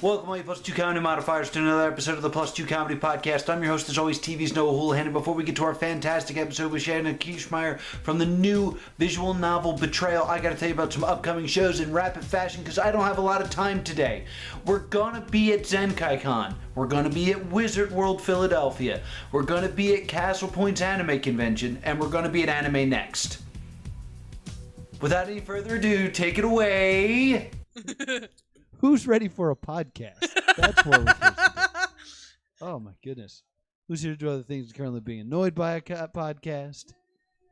Welcome, all you Plus 2 Comedy Modifiers, to another episode of the Plus 2 Comedy Podcast. I'm your host, as always, TV's Noah Houlihan, and before we get to our fantastic episode with Shainah Kirchmayer from the new visual novel Betrayal, I gotta tell you about some upcoming shows in rapid fashion, because I don't have a lot of time today. We're gonna be at ZenkaiCon. We're gonna be at Wizard World Philadelphia. We're gonna be at Castle Point's Anime Convention, and we're gonna be at Anime Next. Without any further ado, take it away. Who's ready for a podcast? That's what we're supposed to do. Oh my goodness. Who's here to do other things currently being annoyed by a podcast?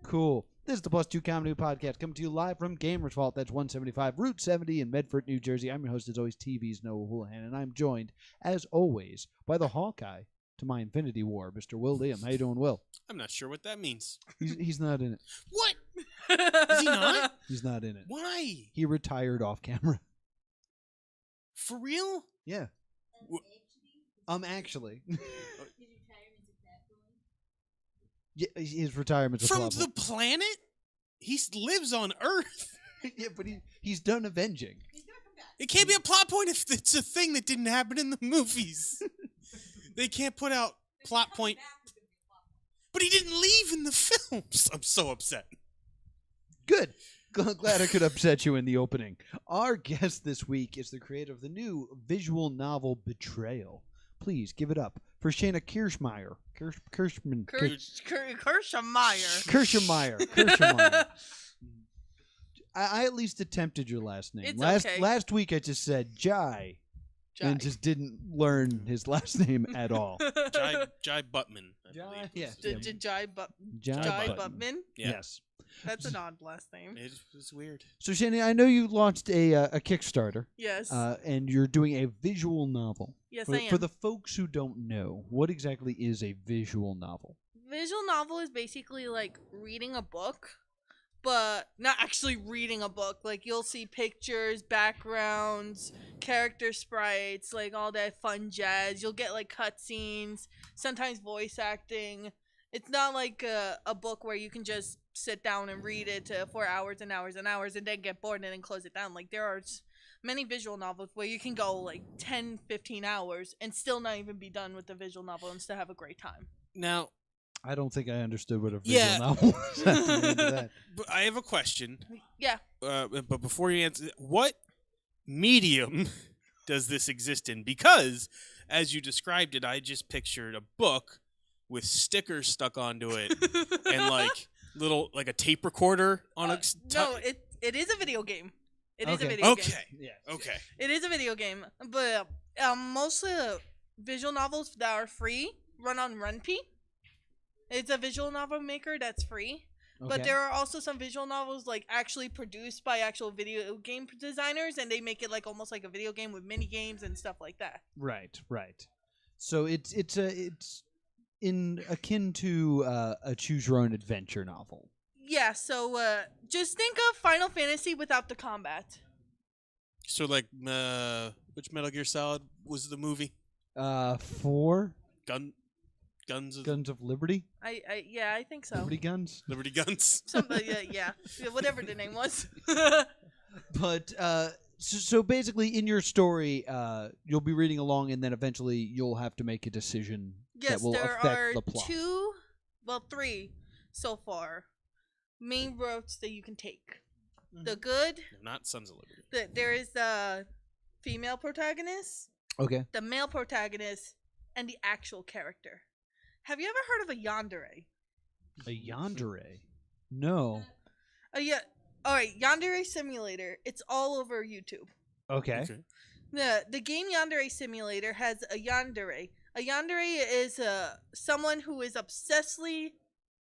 Cool. This is the Plus 2 Comedy Podcast coming to you live from Gamers Vault. That's 175 Route 70 in Medford, New Jersey. I'm your host, as always, TV's Noah Houlihan, and I'm joined, as always, by the Hawkeye to my Infinity War, Mr. Will Liam. How you doing, Will? I'm not sure what that means. He's not in it. What? Is he not? He's not in it. Why? He retired off camera. For real? Yeah. Actually. Yeah, his retirement's a From problem. the planet? He lives on Earth. Yeah, but he's done avenging. It can't be a plot point if it's a thing that didn't happen in the movies. They can't put out plot point. But he didn't leave in the films. I'm so upset. Good. Glad I could upset you in the opening. Our guest this week is the creator of the new visual novel Betrayal. Please give it up for Shainah Kirchmayer. Kirchmayer. I at least attempted your last name. It's okay. Last week I just said Jai. And just didn't learn his last name at all. Jai Buttman, I believe. Yes. Jai Buttman? Yeah. Yes. That's an odd last name. It was weird. So, Shainah, I know you launched a Kickstarter. Yes. And you're doing a visual novel. Yes, I am. For the folks who don't know, what exactly is a visual novel? Visual novel is basically like reading a book, but not actually reading a book. Like, you'll see pictures, backgrounds, character sprites, like all that fun jazz. You'll get like cutscenes, sometimes voice acting. It's not like a book where you can just sit down and read it for hours and hours and hours and then get bored and then close it down. Like, there are many visual novels where you can go like 10, 15 hours and still not even be done with the visual novel and still have a great time. Now, I don't think I understood what a visual novel was. At the end of that. But I have a question. Yeah. But before you answer, what medium does this exist in? Because, as you described it, I just pictured a book with stickers stuck onto it and like a tape recorder on a No, it is a video game. It is a video game. Okay. Yeah. Okay. It is a video game, but most of the visual novels that are free run on RunP. It's a visual novel maker that's free. Okay. But there are also some visual novels like actually produced by actual video game designers, and they make it like almost like a video game with mini games and stuff like that. Right. So it's akin to a choose your own adventure novel. Yeah, so just think of Final Fantasy without the combat. So like which Metal Gear Solid was the movie? 4 Guns of Liberty? I think so. Liberty Guns? Liberty Guns. Somebody, yeah, whatever the name was. But so basically in your story, you'll be reading along and then eventually you'll have to make a decision that will affect the plot. There are 3 so far main routes that you can take. Mm-hmm. The good, no, not Sons of Liberty. There is the female protagonist, okay, the male protagonist, and the actual character. Have you ever heard of a yandere? A yandere? No. Yeah. All right, Yandere Simulator. It's all over YouTube. Okay. The game Yandere Simulator has a yandere. A yandere is someone who is obsessively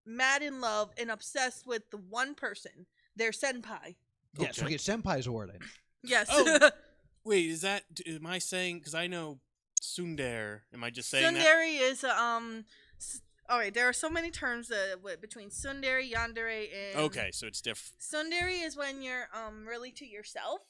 mad in love and obsessed with the one person, their senpai. Yes, okay, senpai's a word I know. Yes. Oh, wait, am I saying, because I know tsundere, am I just saying tsundere is, all right, there are so many terms between tsundere, yandere, and... Okay, so it's different. Tsundere is when you're really to yourself.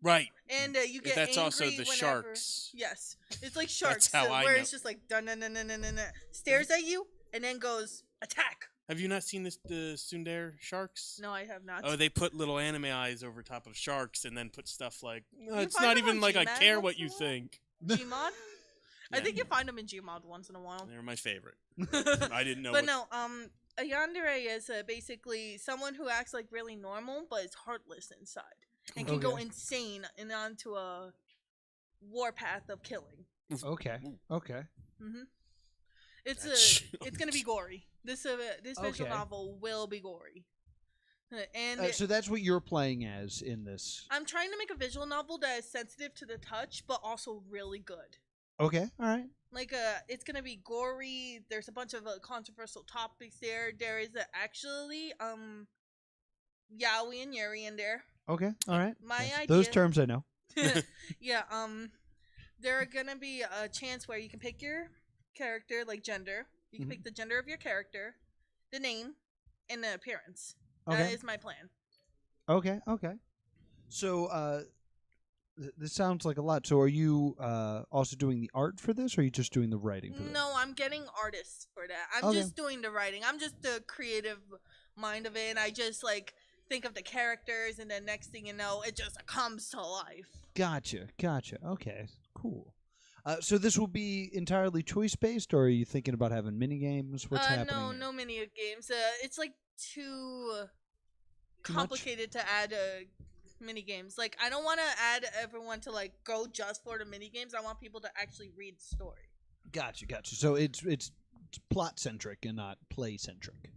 Right. And you get That's angry also the whenever, sharks. Yes. It's like sharks. That's how I where know. It's just like, dun, dun, dun, dun, dun, dun, stares at you, and then goes, attack. Have you not seen the tsundere sharks? No, I have not. Oh, they put little anime eyes over top of sharks and then put stuff like, You it's find not them even on like I Gmod care once what in you a while? think. Gmod? I Yeah. think you find them in Gmod once in a while. They're my favorite. I didn't know. But no, a yandere is basically someone who acts like really normal, but is heartless inside and can go Okay. insane and onto a warpath of killing. Okay. Okay. hmm It's That's it's gonna be gory. This visual Okay. novel will be gory, and So that's what you're playing as in this. I'm trying to make a visual novel that is sensitive to the touch, but also really good. Okay. All right. Like it's gonna be gory. There's a bunch of controversial topics there. There is actually yaoi and yuri in there. Okay. All right. My Yes. idea. Those terms I know. Yeah. There are gonna be a chance where you can pick your character, like gender. You can Mhm. pick the gender of your character, the name, and the appearance. Okay. That is my plan. Okay. Okay. So this sounds like a lot. So are you also doing the art for this, or are you just doing the writing for this? No, I'm getting artists for that. I'm Okay. just doing the writing. I'm just the creative mind of it. And I just like think of the characters, and then next thing you know, it just comes to life. Gotcha. Gotcha. Okay. Cool. So this will be entirely choice based, or are you thinking about having mini games? What's happening? No, here? no mini games. It's like too Too much? complicated to add mini games. Like I don't want to add everyone to like go just for the mini games. I want people to actually read the story. Gotcha. Gotcha. So it's plot centric and not play centric.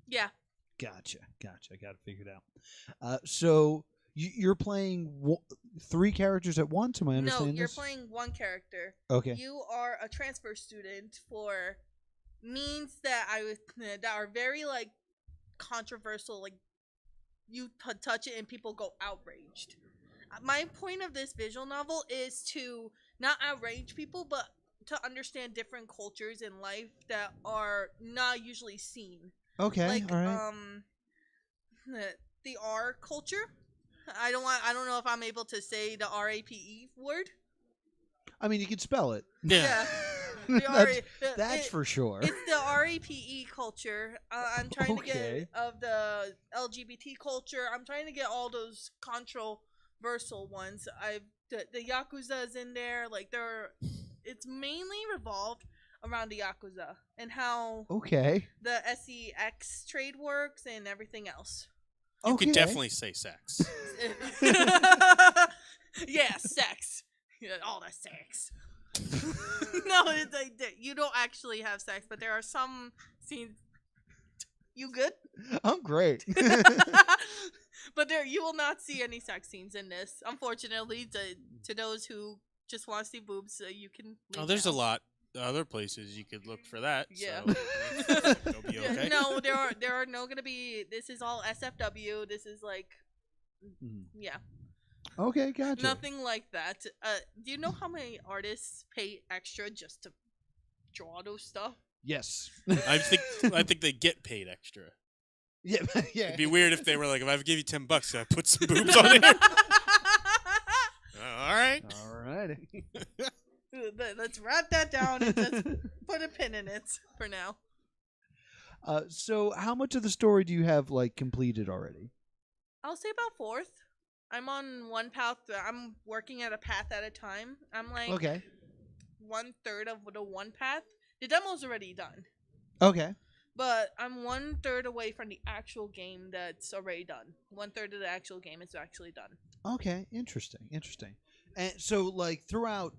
Yeah. Gotcha. Gotcha. I got it figured out. So you're playing 3 characters at once. Am I No, understanding you're this? playing one character. Okay. You are a transfer student for means that that are very like controversial. Like you touch it and people go outraged. My point of this visual novel is to not outrage people, but to understand different cultures in life that are not usually seen. Okay. Like all right. the R culture. I don't know if I'm able to say the RAPE word. I mean, you can spell it. Yeah. That's for sure. It's the RAPE culture. I'm trying to Okay. get of the LGBT culture. I'm trying to get all those controversial ones. The Yakuza is in there. Like it's mainly revolved around the Yakuza and how Okay. the SEX trade works and everything else. You Okay. could definitely say sex. Yeah, sex. Yeah, all the sex. No, you don't actually have sex, but there are some scenes. You good? I'm great. But you will not see any sex scenes in this. Unfortunately, to those who just want to see boobs, you can. Oh, leave there's now. a lot other places you could look for that. Yeah. So they'll be okay. No, there are no gonna be. This is all SFW. This is like, Mhm. yeah. Okay, gotcha. Nothing like that. Do you know how many artists pay extra just to draw those stuff? Yes. I think they get paid extra. Yeah. Yeah. It'd be weird if they were like, if I give you $10, I put some boobs on it. All right. All righty. Let's wrap that down and just put a pin in it for now. So how much of the story do you have like completed already? I'll say about fourth. I'm on one path. I'm working at a path at a time. I'm like Okay. 1/3 of the one path. The demo's already done. Okay. But I'm 1/3 away from the actual game that's already done. 1/3 of the actual game is actually done. Okay. Interesting. Interesting. And so like throughout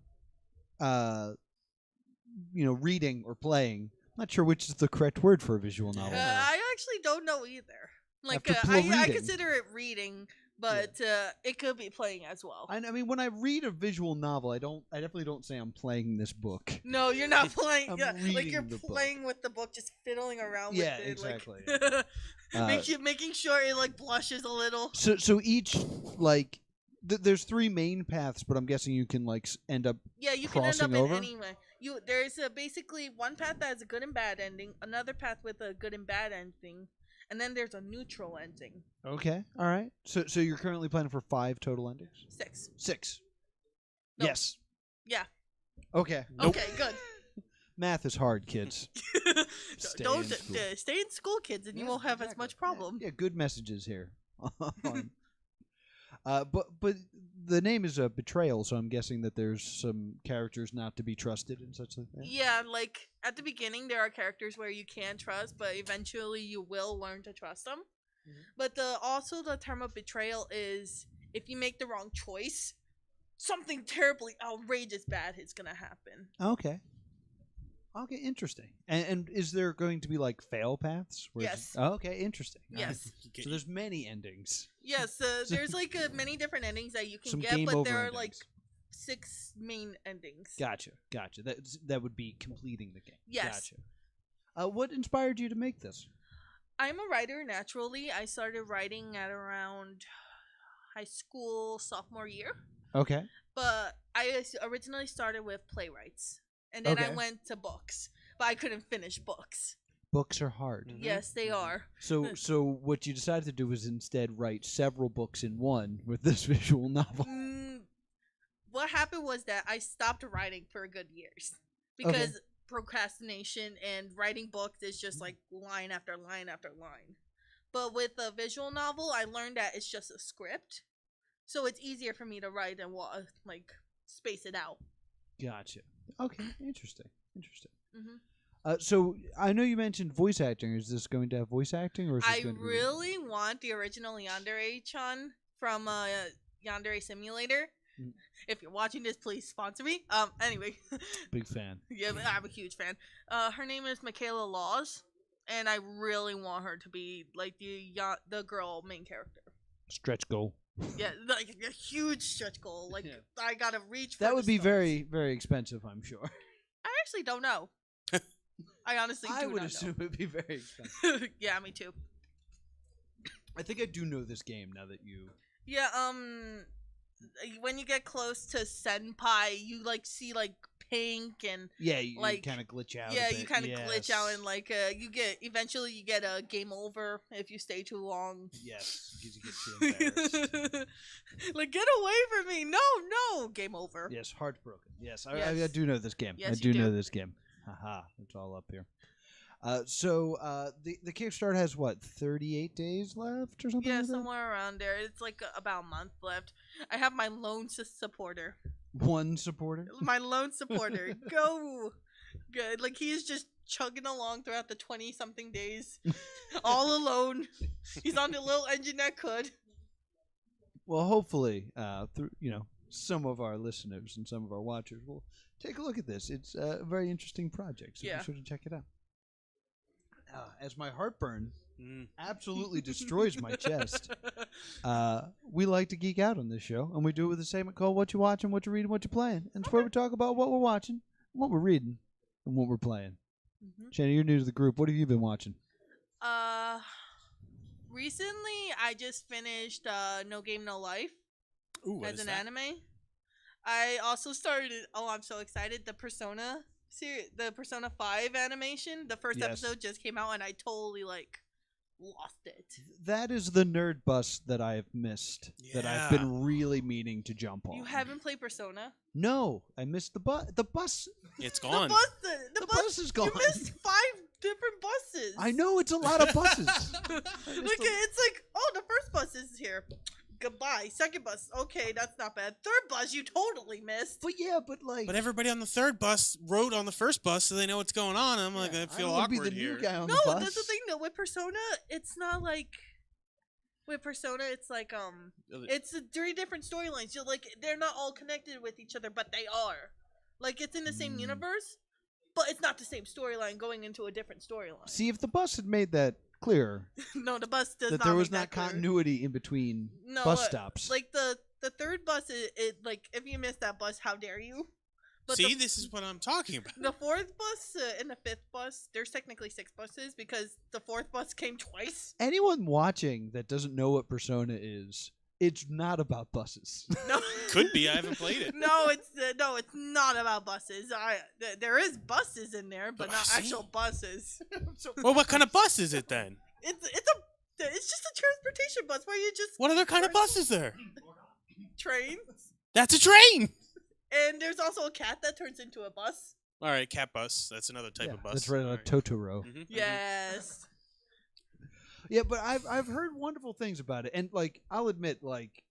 reading or playing, I'm not sure which is the correct word for a visual novel. I actually don't know either. Like After I reading. consider it reading, but it could be playing as well. I mean, when I read a visual novel, I definitely don't say I'm playing this book. No, you're not playing. I'm Like reading you're the book. playing with the book, just fiddling around Yeah, with it. exactly. Like, making sure it like blushes a little. So each like there's 3 main paths, but I'm guessing you can like end up. Yeah, you can end Crossing up over? in anyway. There's basically one path that has a good and bad ending, another path with a good and bad ending, and then there's a neutral ending. Okay, all right. So you're currently planning for 5 total endings. 6. 6. No. Yes. Yeah. Okay. Nope. Okay, good. Math is hard, kids. Stay Don't in school. stay in school, kids, and you won't have as much problem. Yeah, good messages here. But the name is a Betrayal, so I'm guessing that there's some characters not to be trusted and such like that. Yeah, like at the beginning there are characters where you can trust, but eventually you will learn to trust them. But also the term of betrayal is if you make the wrong choice, something terribly outrageous bad is gonna happen. Okay. Okay, interesting. And is there going to be like fail paths? Yes. Okay, interesting. Yes. So there's many endings. Yes, there's like many different endings that you can Some get, game but over there are endings. like 6 main endings. Gotcha. That would be completing the game. Yes. Gotcha. What inspired you to make this? I'm a writer naturally. I started writing at around high school sophomore year, Okay. but I originally started with playwrights, and then I Okay. went to books, but I couldn't finish books. Books are hard. Yes, they are. So what you decided to do was instead write several books in one with this visual novel. What happened was that I stopped writing for good years because procrastination and writing books is just like line after line after line. But with a visual novel, I learned that it's just a script, so it's easier for me to write and like space it out. Gotcha. Okay. Interesting. hmm So I know you mentioned voice acting. Is this going to have voice acting, or is this I going to be... really want the original Yandere-chan from Yandere Simulator. Mm. If you're watching this, please sponsor me. Anyway. Big fan. Yeah, I'm a huge fan. Her name is Michaela Laws, and I really want her to be like the girl main character. Stretch goal. Yeah, like a huge stretch goal. Like Yeah. I gotta reach. For That the would be stars. very, very expensive, I'm sure. I actually don't know. I honestly do I would not assume it'd be very expensive. know. Yeah, me too. I think I do know this game now that you... Yeah, when you get close to Senpai, you like see like pink and Yeah, you like kind of glitch out. yeah, a you bit. kind of glitch out Yes. and like eventually you get a game over if you stay too long. Yes, because you get too embarrassed. Like get away from me! No, game over. Yes, heartbroken. Yes, I Yes. do know this game. Yes, I you do know do. this game. Haha, it's all up here. So the Kickstarter has what, 38 days left or something? Yeah, like that? somewhere around there. It's like about a month left. I have my lone supporter. One supporter. My lone supporter. Go! Good. Like, he is just chugging along throughout the 20-something days. All alone. He's on the little engine that could. Well, hopefully, through some of our listeners and some of our watchers will take a look at this. It's a very interesting project, so Yeah. be sure to check it out. As my heartburn absolutely destroys my chest, we like to geek out on this show, and we do it with a segment called What You Watching, What You Reading, What You Playing. And it's where we talk about what we're watching, what we're reading, and what we're playing. Shainah, you're new to the group. What have you been watching? Recently, I just finished No Game, No Life Ooh, what as is an that? anime. I also started, I'm so excited, the Persona series, the Persona 5 animation. The first Yes. episode just came out and I totally lost it. That is the nerd bus that I have missed, that I've Yeah. been really meaning to jump on. You haven't played Persona? No, I missed the bus. The bus. It's The gone. bus, bus is gone. You missed 5 different buses. I know it's a lot of buses. It's like, oh, the first bus is here. Goodbye. Second bus, okay, that's not bad. Third bus, you totally missed. But yeah, but like. But everybody on the third bus rode on the first bus, so they know what's going on. I'm like, I feel don't wanna awkward be the here. new guy on No, the bus. that's the thing though. With Persona, it's not like. With Persona, it's like it's 3 different storylines. You're like they're not all connected with each other, but they are. Like it's in the same universe, but it's not the same storyline going into a different storyline. See, if the bus had made that clear, No, the bus does that not. there was make not that clear. continuity in between No, bus stops. Like the third bus is like if you miss that bus, how dare you? But See, this is what I'm talking about. the 4th bus and the 5th bus, there's technically 6 buses because the 4th bus came twice. Anyone watching that doesn't know what Persona is, it's not about buses. No, Could be. I haven't played it. no, it's not about buses. There is buses in there, but not See? actual buses. Well, what kind of bus is it then? It's just a transportation bus where you just What other kind of bus is there? train. That's a train. And there's also a cat that turns into a bus. All right, cat bus. That's another type of bus. That's right, All on right. Totoro. Mhm, mhm. Yes. Yeah, but I've heard wonderful things about it, and like I'll admit, like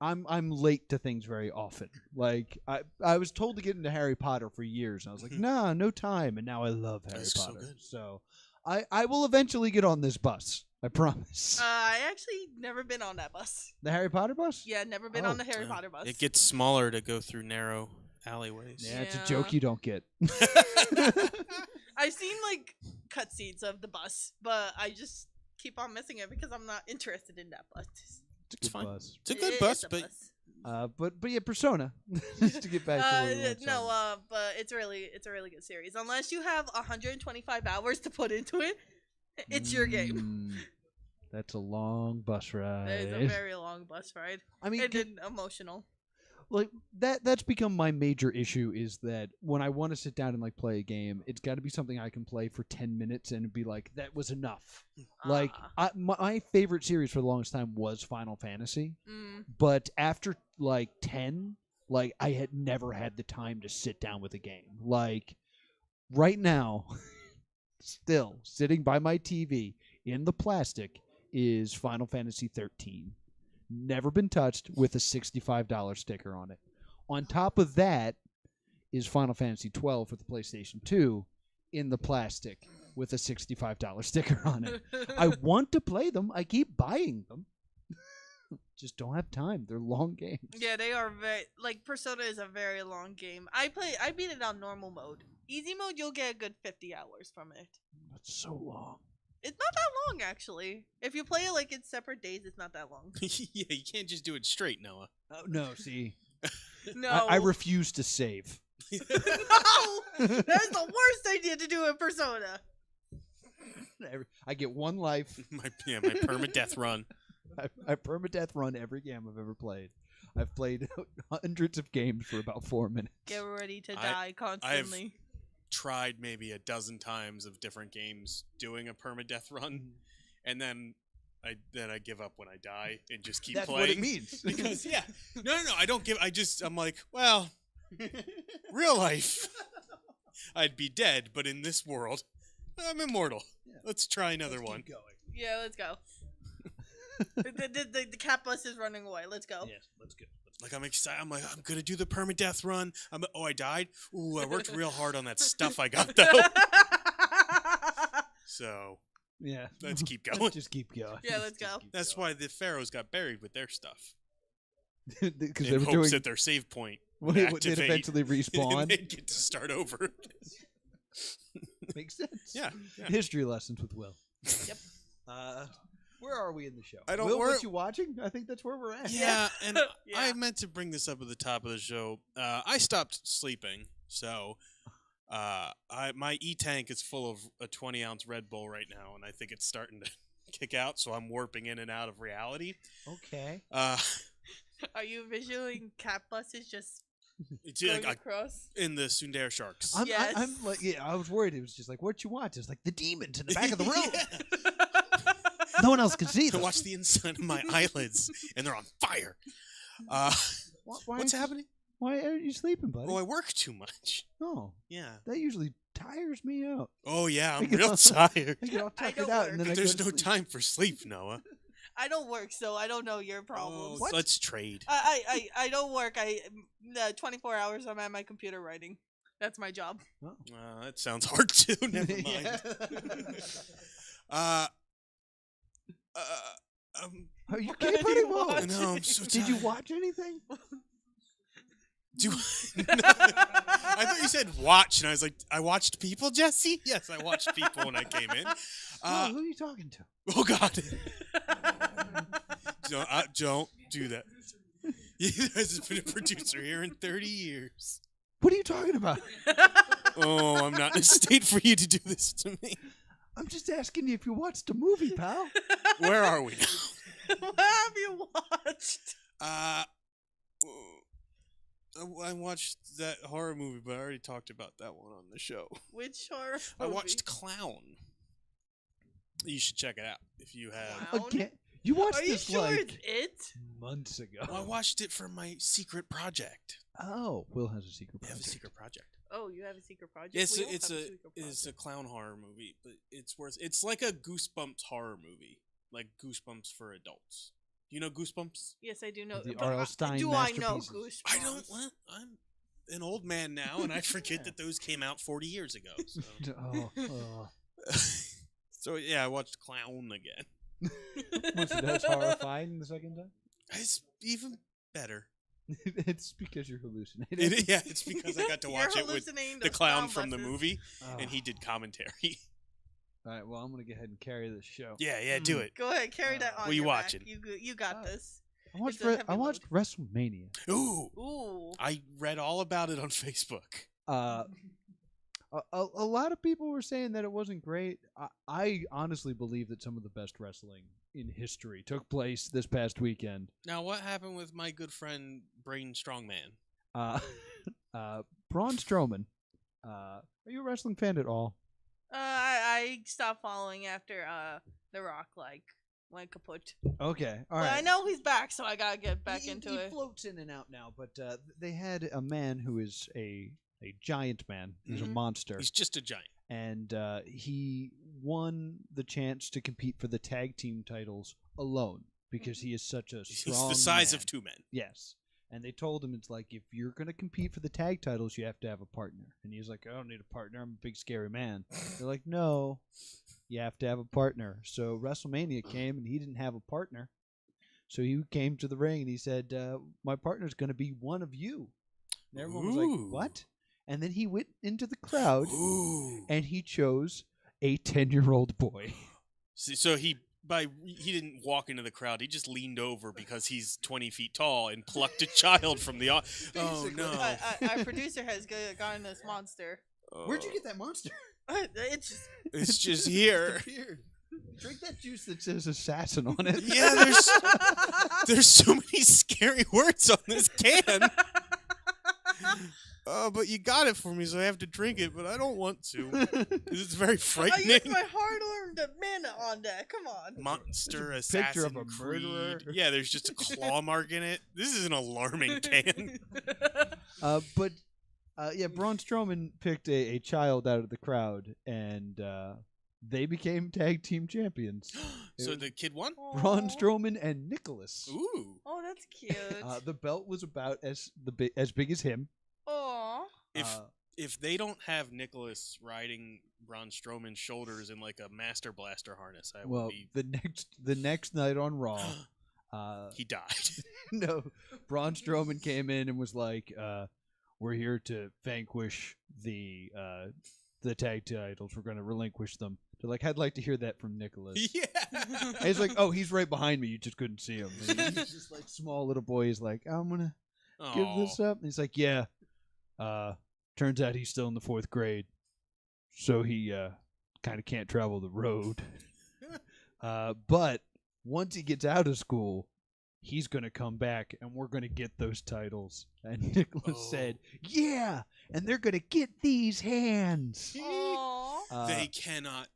I'm late to things very often. Like I was told to get into Harry Potter for years, and I was like, Mhm. nah, no time, and now I love Harry It's so Potter. good. So I will eventually get on this bus. I promise. I actually never been on that bus. The Harry Potter bus? Yeah, never been Oh. on the Harry Well, Potter bus. It gets smaller to go through narrow alleyways. Yeah, it's a Yeah. joke you don't get. I've seen like cutscenes of the bus, but I just keep on missing it because I'm not interested in that bus. It's a It's good fine. bus. It's a good It bus, is a but bus. But yeah, Persona. Just to get back to where we were No, but it's a really good series. Unless you have 125 hours to put into it, it's your game. That's a long bus ride. It's a very long bus ride. I mean, And then emotional. like that's become my major issue is that when I want to sit down and like play a game, it's got to be something I can play for 10 minutes and be like, that was enough. Like my favorite series for the longest time was Final Fantasy, but after like 10, like I had never had the time to sit down with a game. Like right now, still sitting by my TV in the plastic is Final Fantasy 13. Never been touched, with a $65 sticker on it. On top of that is Final Fantasy 12 for the PlayStation 2 in the plastic with a $65 sticker on it. I want to play them. I keep buying them. Just don't have time. They're long games. Yeah, they are very like Persona is a very long game. I beat it on normal mode. Easy mode, you'll get a good 50 hours from it. That's so long. It's not that long actually. If you play it like in separate days, it's not that long. yeah, you can't just do it straight, Noah. Oh, no, see. No, I refuse to save. no, that's the worst idea to do in Persona. I get one life. my permadeath run. I permadeath run every game I've ever played. I've played hundreds of games for about 4 minutes. Get ready to die constantly. Tried maybe a dozen times of different games doing a permadeath run, and then I give up when I die and just keep That's playing. what it means. Because no, I don't give. I'm like, well, real life, I'd be dead, but in this world, I'm immortal. Yeah. Let's try another Let's one. keep going. Yeah, let's go. the cat bus is running away. Let's go. Yes, let's go. Like I'm excited. I'm like, I'm gonna do the permadeath run. I died. Ooh, I worked real hard on that stuff I got though. So Yeah. let's keep going. Let's just keep going. Yeah, let's go. That's why the pharaohs got buried with their stuff Because in they were hopes doing. that their save point They'd activate, eventually and respawn. they'd get to start over. Makes sense. Yeah. History lessons with Will. Yep. Where are we in the show? I don't Will, worry- what you watching? I think that's where we're at. Yeah, and Yeah. I meant to bring this up at the top of the show. I stopped sleeping, so my e-tank is full of a 20-ounce Red Bull right now, and I think it's starting to kick out, so I'm warping in and out of reality. Okay. Are you visualing cat buses just It's going like across? in the Sundar Sharks. I'm Yes. like, yeah, I was worried. It was just like, what you watch? It's like the demons in the back of the room. Yeah. No one else can see To them. watch the inside of my eyelids, and they're on fire. Why What's aren't you- happening? Why aren't you sleeping, buddy? Oh, I work too much. No, Yeah. that usually tires me out. Oh, yeah, I'm I get real all- tired. I get all I tuckered don't out, work. and then I There's go to no sleep. time for sleep, Noah. I don't work, so I don't know your problems. Oh, let's trade. I don't work. 24 hours I'm at my computer writing. That's my job. Oh. That sounds hard too. Never mind. Yeah. Are you okay, What buddy? are you Whoa. watching? No, I'm so Did you tired. watch anything? Do I thought you said watch, and I was like, I watched people, Jesse. Yes, I watched people when I came in. Oh, who are you talking to? Oh God! Don't do that. You guys have been a producer here in 30 years. What are you talking about? Oh, I'm not in a state for you to do this to me. I'm just asking you if you watched a movie, pal. Where are we now? What have you watched? I watched that horror movie, but I already talked about that one on the show. Which horror I movie? watched Clown. You should check it out if you have. Clown? Again, you watched Are you this sure like it's it? months ago. Well, I watched it for my secret project. Oh, Will has a secret I have a project. secret project. Oh, you have a secret project. It's We all it's have a secret it's a project. clown horror movie, but it's like a Goosebumps horror movie, like Goosebumps for adults. You know Goosebumps? Yes, I do know. The but R.L. Stein do I know masterpieces. Goosebumps? I don't. Well, I'm an old man now, and I forget that those came out 40 years ago. So, Oh. so yeah, I watched Clown again. Was it as horrifying the second time? It's even better. It's because you're hallucinating. Yeah, it's because I got to watch You're it with hallucinating the those clown from the buses. movie, Oh. and he did commentary. All right, well, I'm going to go ahead and carry this show. Yeah, do it. Go ahead, carry that on. What you your watching? back. You got Oh. this. I It's a watched heavy WrestleMania. Ooh, Ooh. I read all about it on Facebook. A lot of people were saying that it wasn't great. I honestly believe that some of the best wrestling in history took place this past weekend. Now, what happened with my good friend Brain Strongman? Braun Strowman. Are you a wrestling fan at all? I stopped following after The Rock went kaput. Okay, all But right. I know he's back, so I gotta get back into he it. floats in and out now, but they had a man who is a giant man. He's a Mhm. monster. He's just a giant. And he won the chance to compete for the tag team titles alone because he is such a He's strong the size man. of two men. Yes. And they told him, it's like, if you're going to compete for the tag titles, you have to have a partner. And he's like, I don't need a partner. I'm a big, scary man. They're like, no, you have to have a partner. So WrestleMania came, and he didn't have a partner. So he came to the ring, and he said, my partner's going to be one of you. And everyone was Ooh. like, what? And then he went into the crowd, Ooh. and he chose a 10-year-old boy. So he didn't walk into the crowd. He just leaned over because he's 20 feet tall and plucked a child from the. Oh no! Our producer has gotten this monster. Where'd you get that monster? It's just It's just here. Disappeared. Drink that juice that says assassin on it. Yeah, there's so many scary words on this can. But you got it for me, so I have to drink it, but I don't want to. It's very I frightening. used my hard-earned minute on that. Come on. Monster There's a picture assassin of a murderer. Creed. Yeah, there's just a claw mark in it. This is an alarming can. But Braun Strowman picked a child out of the crowd, and they became tag team champions. So the kid won? Braun Aw. Strowman and Nicholas. Ooh. Oh, that's cute. The belt was about as big as him. Aw. If they don't have Nicholas riding Braun Strowman's shoulders in like a Master Blaster harness, I will be. the next night on Raw, He died. no, Braun Strowman came in and was like, "We're here to vanquish the tag titles. We're going to relinquish them." They're like, "I'd like to hear that from Nicholas." Yeah. And he's like, "Oh, he's right behind me. You just couldn't see him." And he's just like small little boy. He's like, "I'm gonna give this up." And he's like, "Yeah." Turns out he's still in the 4th grade, so he kind of can't travel the road. But once he gets out of school, he's going to come back, and we're going to get those titles. And Nicholas said, "Yeah, and they're going to get these hands." Aw. They cannot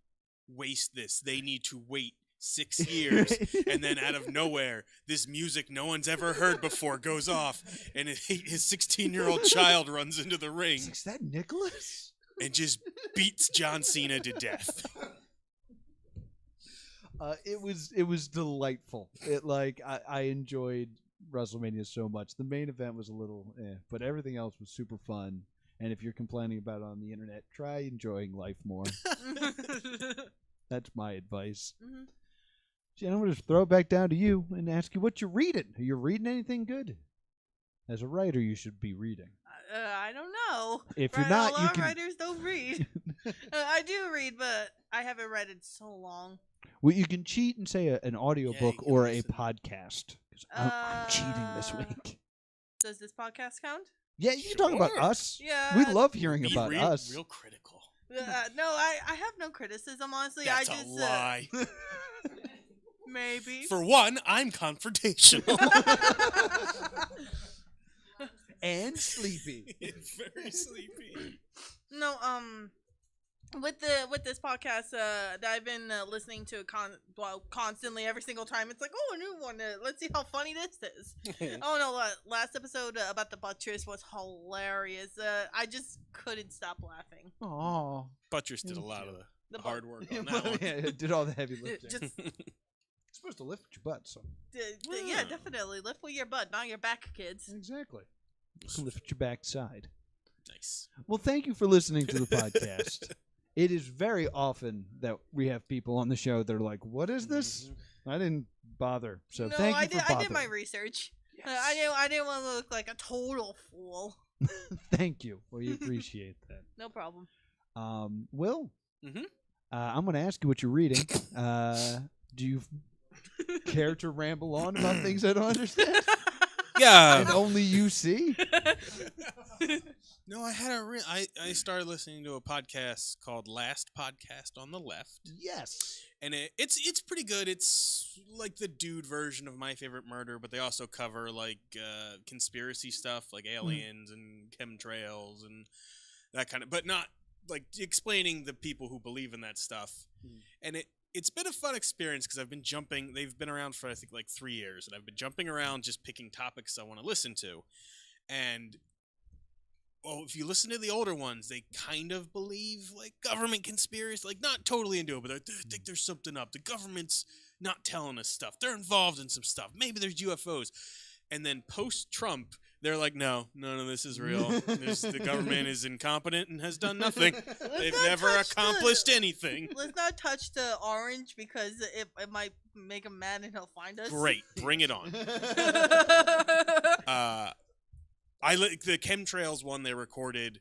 waste this. They need to wait 6 years, and then out of nowhere, this music no one's ever heard before goes off, and his 16-year-old child runs into the ring Is that Nicholas? and just beats John Cena to death. It was delightful. I enjoyed WrestleMania so much. The main event was a little but everything else was super fun. And if you're complaining about it on the internet, try enjoying life more. That's my advice. Mhm. Jen, I'm going to throw it back down to you and ask you what you're reading. Are you reading anything good? As a writer, you should be reading. I don't know. If you're not, a lot you of can. writers don't read. I do read, but I haven't read in so long. Well, you can cheat and say an audiobook you can or a listen. podcast. 'Cause I'm cheating this week. Does this podcast count? Yeah, you can talk about Sure. us. Yeah. We love hearing Be about real, us. real critical. No, I have no criticism, honestly. That's I a just lie. maybe. For one, I'm confrontational. And sleepy. It's very sleepy. No, with this podcast that I've been listening to constantly every single time. It's like, oh, a new one. Let's see how funny this is. Oh no, last episode about the buttress was hilarious. I just couldn't stop laughing. Oh, Buttress did a lot of the hard work on that one. yeah, it did all the heavy lifting. Just It's supposed to lift your butt, so yeah, definitely lift with your butt, not your back, kids. exactly. Lift your backside. Nice. Well, thank you for listening to the podcast. It is very often that we have people on the show that are like, "What is this?" I didn't bother, so No, thank you I for did. bothering. I did my research. Yes. I didn't want to look like a total fool. Thank you. We appreciate that. No problem. Will, Mhm. I'm going to ask you what you're reading. Do you care to ramble on about things I don't understand? Yeah. And only you see? No, I had I started listening to a podcast called Last Podcast on the Left, Yes. and it's pretty good. It's like the dude version of My Favorite Murder, but they also cover like conspiracy stuff, like aliens and chemtrails and that kind of, but not like explaining the people who believe in that stuff. And it's been a fun experience because I've been jumping. They've been around for I think like 3 years, and I've been jumping around just picking topics I want to listen to, and if you listen to the older ones, they kind of believe like government conspiracy, like not totally into it, but they think there's something up. The government's not telling us stuff. They're involved in some stuff. Maybe there's UFOs. And then post-Trump, they're like, no, none of this is real. The government is incompetent and has done nothing. They've never accomplished anything. Let's not touch the orange because it might make him mad and he'll find us. Great, bring it on. I like the chemtrails one they recorded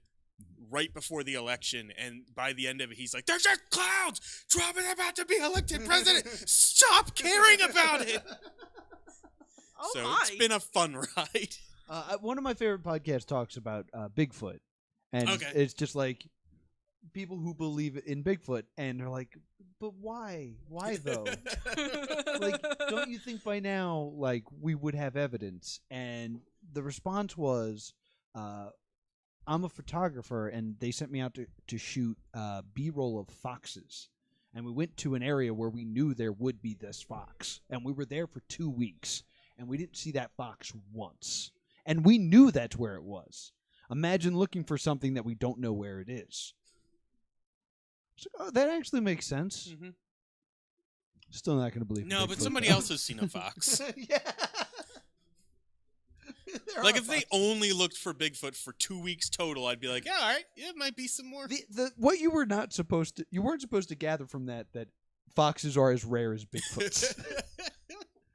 right before the election, and by the end of it, he's like, "There's just clouds. Trump is about to be elected president. Stop caring about it." Oh So my. it's been a fun ride. One of my favorite podcasts talks about Bigfoot. And Okay. it's just like people who believe in Bigfoot, and they're like, but why? Why though? Like, don't you think by now, like, we would have evidence? And the response was, I'm a photographer, and they sent me out to shoot B-roll of foxes. And we went to an area where we knew there would be this fox. And we were there for 2 weeks, and we didn't see that fox once. And we knew that's where it was. Imagine looking for something that we don't know where it is. So, that actually makes sense. Mm-hmm. Still not going to believe No, but Bigfoot, somebody though. else has seen a fox. Yeah. There Like are if they foxes. only looked for Bigfoot for 2 weeks total, I'd be like, yeah, all right, yeah, it might be some more. What you weren't supposed to gather from that foxes are as rare as Bigfoots.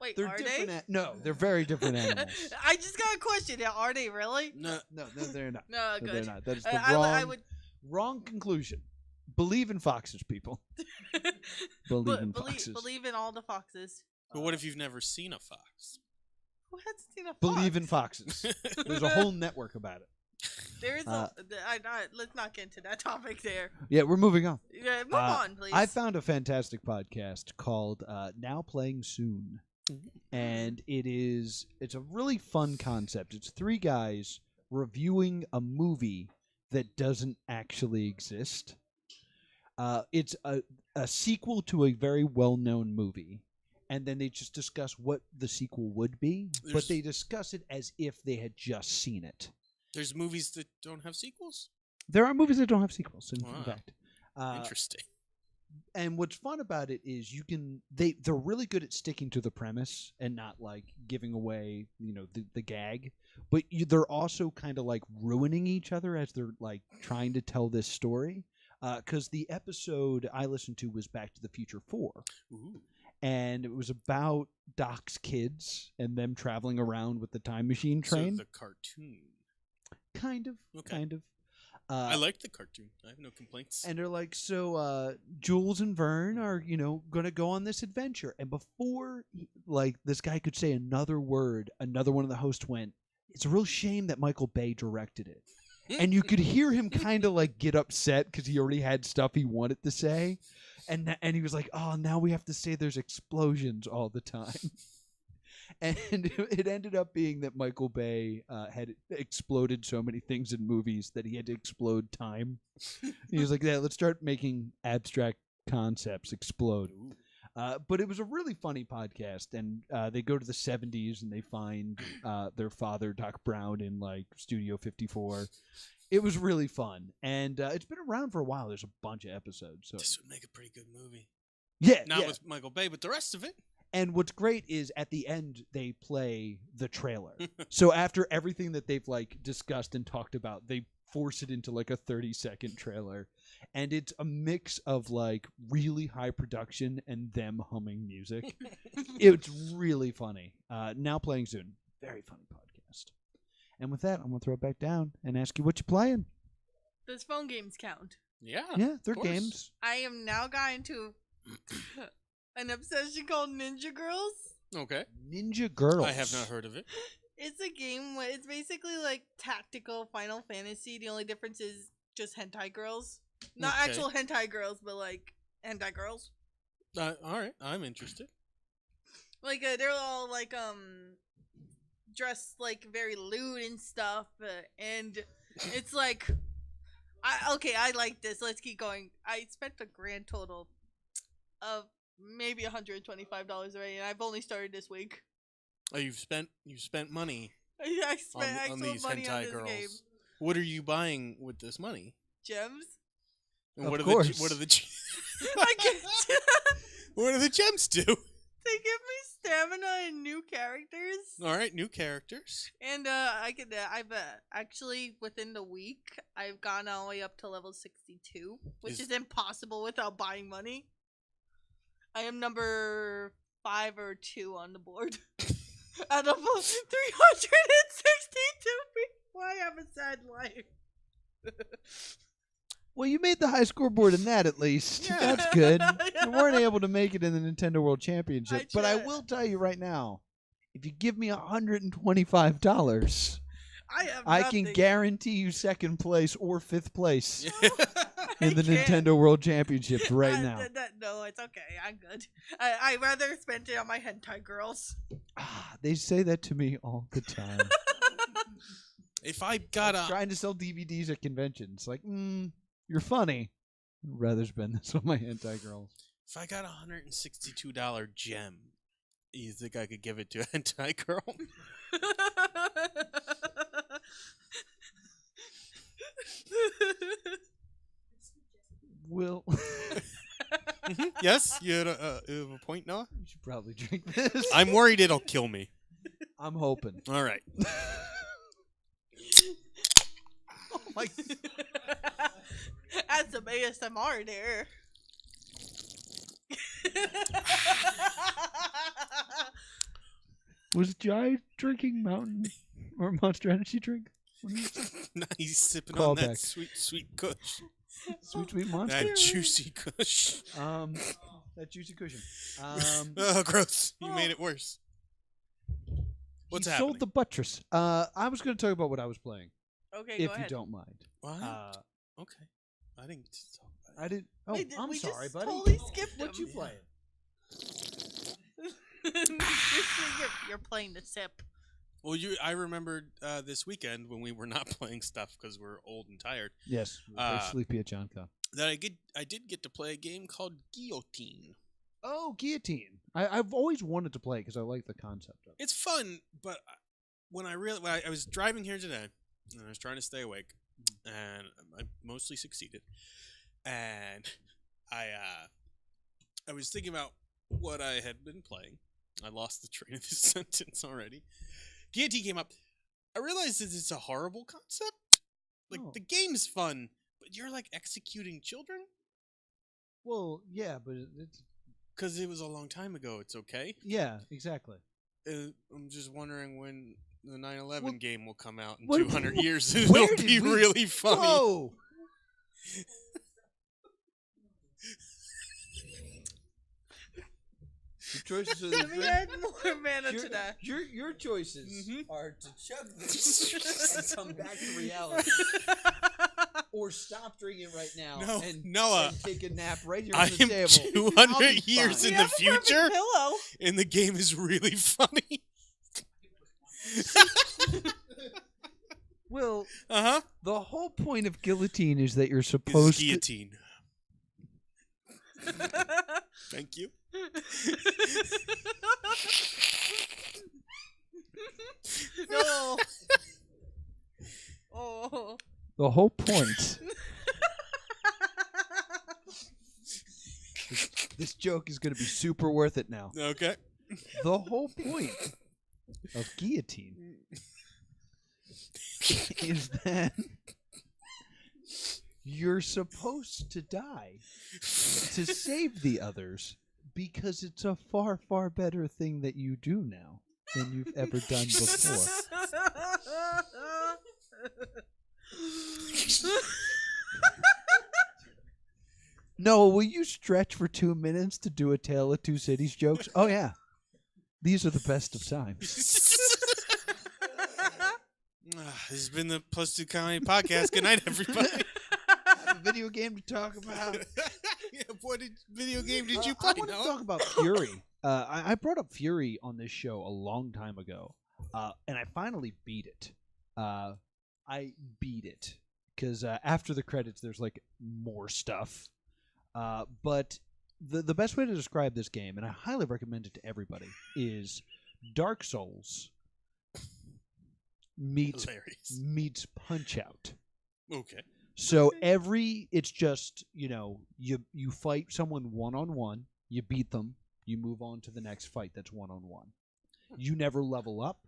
Wait, They're are different. they? No, they're very different animals. I just got a question. Yeah, are they really? No, No, they're not. No, No, good. they're not. That is the I would wrong conclusion. Believe in foxes, people. Believe in foxes. believe in all the foxes. but what if you've never seen a fox? Who hasn't seen a fox? Believe in foxes. There's a whole network about it. There is let's not get into that topic there. Yeah, we're moving on. Yeah, move on, please. I found a fantastic podcast called Now Playing Soon. And it's a really fun concept. It's 3 guys reviewing a movie that doesn't actually exist. It's a sequel to a very well-known movie, and then they just discuss what the sequel would be, but they discuss it as if they had just seen it. There's movies that don't have sequels? There are movies that don't have sequels, in Wow. fact. Interesting. And what's fun about it is they're really good at sticking to the premise and not like giving away the gag, but they're also kind of like ruining each other as they're like trying to tell this story. Because the episode I listened to was Back to the Future 4. Ooh. And it was about Doc's kids and them traveling around with the time machine train. So the cartoon. Kind of. I liked the cartoon. I have no complaints. And they're like, so Jules and Vern are, going to go on this adventure. And before, this guy could say another word, another one of the hosts went, it's a real shame that Michael Bay directed it. And you could hear him kind of, get upset because he already had stuff he wanted to say. And he was like, oh, now we have to say there's explosions all the time. And it ended up being that Michael Bay had exploded so many things in movies that he had to explode time. He was like, yeah, let's start making abstract concepts explode. But it was a really funny podcast, and they go to the 70s and they find their father, Doc Brown, in like Studio 54. It was really fun, and it's been around for a while. There's a bunch of episodes. So This would make a pretty good movie. yeah, Not yeah. with Michael Bay, but the rest of it. And what's great is at the end they play the trailer. So after everything that they've like discussed and talked about, they force it into like a 30-second trailer, and it's a mix of like really high production and them humming music. It's really funny. Now playing soon. Very funny podcast. And with that, I'm gonna throw it back down and ask you what you're playing. Does phone games count? Yeah. Yeah, they're course. games. I am now got into an obsession called Ninja Girls. Okay. Ninja Girls. I have not heard of it. It's a game where it's basically like tactical Final Fantasy. The only difference is just hentai girls. Not Okay. actual hentai girls, but like hentai girls. All right. I'm interested. Like they're all like dressed like very lewd and stuff, and it's like I like this. Let's keep going. I spent a grand total of maybe $125 already, and I've only started this week. Oh, you've spent money I on spent these money on hentai this girls. game. What are you buying with this money? Gems. And Of what course. What are the I get what do the gems do? they give me stamina and new characters. All right, new characters. And I've actually within the week I've gone all the way up to level 62, which is impossible without buying money. I am number 5 or 2 on the board out of 362 people. I have a sad life. Well, you made the high scoreboard in that at least. Yeah. That's good. You weren't able to make it in the Nintendo World Championship, but I tried. will tell you right now, if you give me $125, I can nothing. guarantee you second place or fifth place in the I can't. Nintendo World Championships right now. No, it's okay. I'm good. I'd rather spend it on my hentai girls. They say that to me all the time. If I got a Trying to sell DVDs at conventions, like, you're funny. I'd rather spend this on my hentai girls. if I got $162 gem, you think I could give it to a hentai girl? Will, Yes, you have a point, Noah. you should probably drink this. I'm worried it'll kill me. I'm hoping. All right. Oh my! That's some ASMR there. Was Jai drinking Mountain or Monster Energy drink? What is it? Nice sipping Call on back. that sweet kush. Sweet Monster. That juicy kush. That juicy cushion. Oh, gross. You made it worse. What's he happening? sold the buttress. I was going to talk about what I was playing, Okay, if go you ahead. don't mind. What? Okay. I didn't talk about it. I didn't. Oh, Wait, I'm we sorry, just buddy. totally skipped What him. you playing? You're playing the sip. Well, I remembered this weekend when we were not playing stuff because we're old and tired. Yes, very Uh, sleepy at JohnCon. That I did get to play a game called Guillotine. Oh, Guillotine. I've always wanted to play because I like the concept of it. It's fun, but when I was driving here today, and I was trying to stay awake, and I mostly succeeded, and I was thinking about what I had been playing. I lost the train of this sentence already. Guillotine came up. I realized that it's a horrible concept. Like, Oh. the game's fun, but you're, like, executing children? Well, yeah, but it's Because it was a long time ago, it's okay. yeah, exactly. I'm just wondering when the 9/11 Well, game will come out in what- 200 years. where It'll did be we- really funny. Whoa! Your choices are Let me add more mana to that. Your choices Mhm. are to chug this and come back to reality, or stop drinking right now No, and, Noah, and take a nap right here I on the am table. 200 I'll be years fine. in We the have a perfect future, pillow. and the game is really funny. Well, Uh-huh. the whole point of guillotine is that you're This is supposed to. guillotine. Thank you. No. Oh. The whole point. This joke is going to be super worth it now. Okay. The whole point of guillotine is that you're supposed to die to save the others because it's a far, far better thing that you do now than you've ever done before. No, will you stretch for 2 minutes to do a Tale of Two Cities jokes? Oh, yeah. These are the best of times. This has been the Plus Two Comedy Podcast. Good night, everybody. A video game to talk about. Yeah, what video game did you play? I want to Noah? talk about Fury. I brought up Fury on this show a long time ago, and I finally beat it. I beat it because after the credits, there's like more stuff. But the best way to describe this game, and I highly recommend it to everybody, is Dark Souls meets Punch-Out. Okay. So it's just, you fight someone one-on-one, you beat them, you move on to the next fight that's one-on-one. You never level up,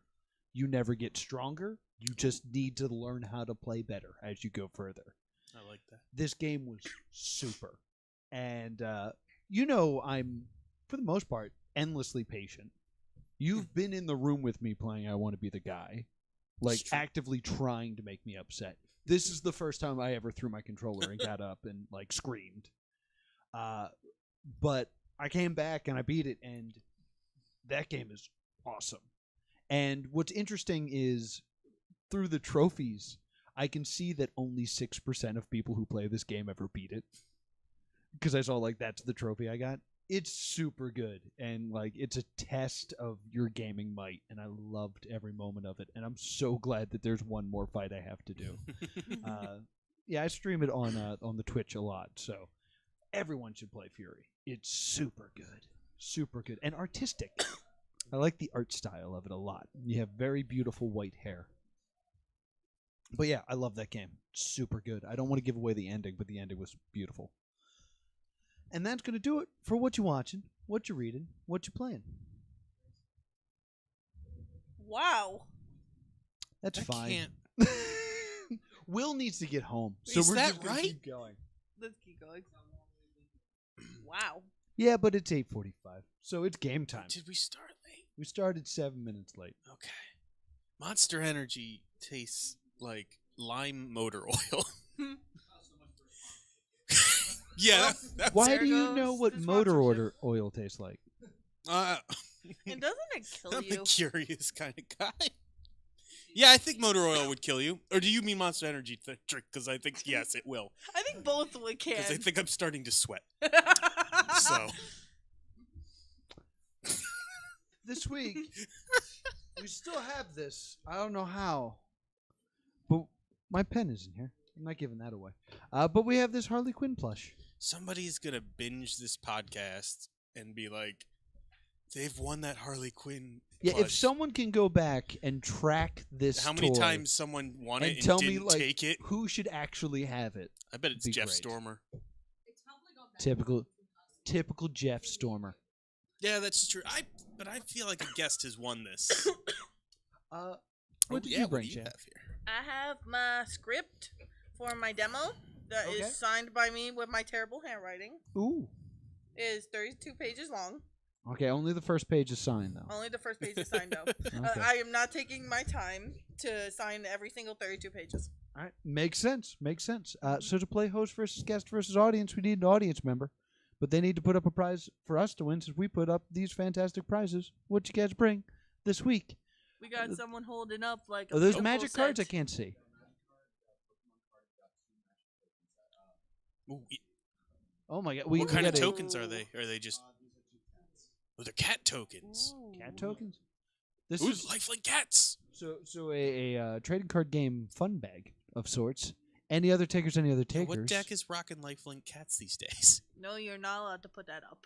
you never get stronger, you just need to learn how to play better as you go further. I like that. This game was super. And, I'm, for the most part, endlessly patient. You've been in the room with me playing I Want to Be the Guy, like actively trying to make me upset. This is the first time I ever threw my controller and got up and like screamed. But I came back and I beat it, and that game is awesome. And what's interesting is through the trophies, I can see that only 6% of people who play this game ever beat it. Because I saw like that's the trophy I got. It's super good, and like it's a test of your gaming might, and I loved every moment of it. And I'm so glad that there's one more fight I have to do. I stream it on the Twitch a lot, so everyone should play Fury. It's super good, and artistic. I like the art style of it a lot. You have very beautiful white hair. But yeah, I love that game. Super good. I don't want to give away the ending, but the ending was beautiful. And that's going to do it for what you're watching, what you're reading, what you're playing. Wow. That's I fine. can't. Will needs to get home. Is we're that just gonna right? keep going. Let's keep going. Wow. Yeah, but it's 8:45, so it's game time. Did we start late? We started 7 minutes late. Okay. Monster Energy tastes like lime motor oil. Yeah. Why There do you goes know what the motor sponsorship. oil tastes like? And doesn't it kill I'm you? a curious kind of guy. Yeah, I think motor oil would kill you. Or do you mean Monster Energy drink? Because I think, yes, it will. I think both would can. Because I think I'm starting to sweat. So. This week, we still have this. I don't know how. But my pen is in here. I'm not giving that away. But we have this Harley Quinn plush. Somebody's going to binge this podcast and be like, they've won that Harley Quinn Yeah, plush. if someone can go back and track this How many toy times someone won and it and tell me didn't like take it? who should actually have it. I bet it's be Jeff great. Stormer. Typical Jeff Stormer. Yeah, that's true. But I feel like a guest has won this. What did you bring, what do you Chad? have here? I have my script for my demo that Okay. is signed by me with my terrible handwriting. Ooh. It is 32 pages long. Okay, only the first page is signed though. Only the first page is signed though. Okay. I am not taking my time to sign every single 32 pages. All right, makes sense. So to play host versus guest versus audience, we need an audience member, but they need to put up a prize for us to win since we put up these fantastic prizes. What you guys bring this week? We got someone holding up like a Are those full magic cards I set. can't see? Ooh, Oh my god! what kind of got a- tokens are they? Are they just... Oh, they're cat tokens. Ooh. Cat tokens? This Ooh, is lifelink cats. So a trading card game fun bag of sorts. Any other takers? Any other takers? What deck is rocking lifelink cats these days? No, you're not allowed to put that up.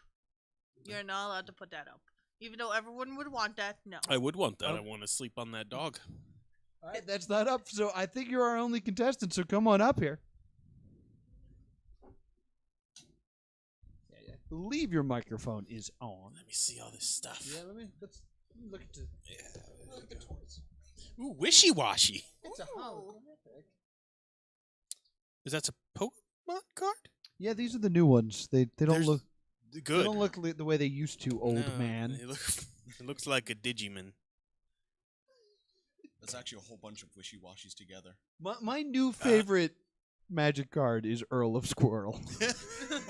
You're not allowed to put that up. Even though everyone would want that, no. I would want that. Oh. I want to sleep on that dog. All right, that's not up. So I think you're our only contestant. So come on up here. I believe your microphone is on. Let me see all this stuff. Let's look at the toys. Ooh, wishy-washy. It's a holographic. Is that a Pokemon card? Yeah, these are the new ones. They don't There's- look Good. they don't look the way they used to, old No, man. It looks like a Digimon. That's actually a whole bunch of wishy-washies together. My new favorite Magic card is Earl of Squirrel.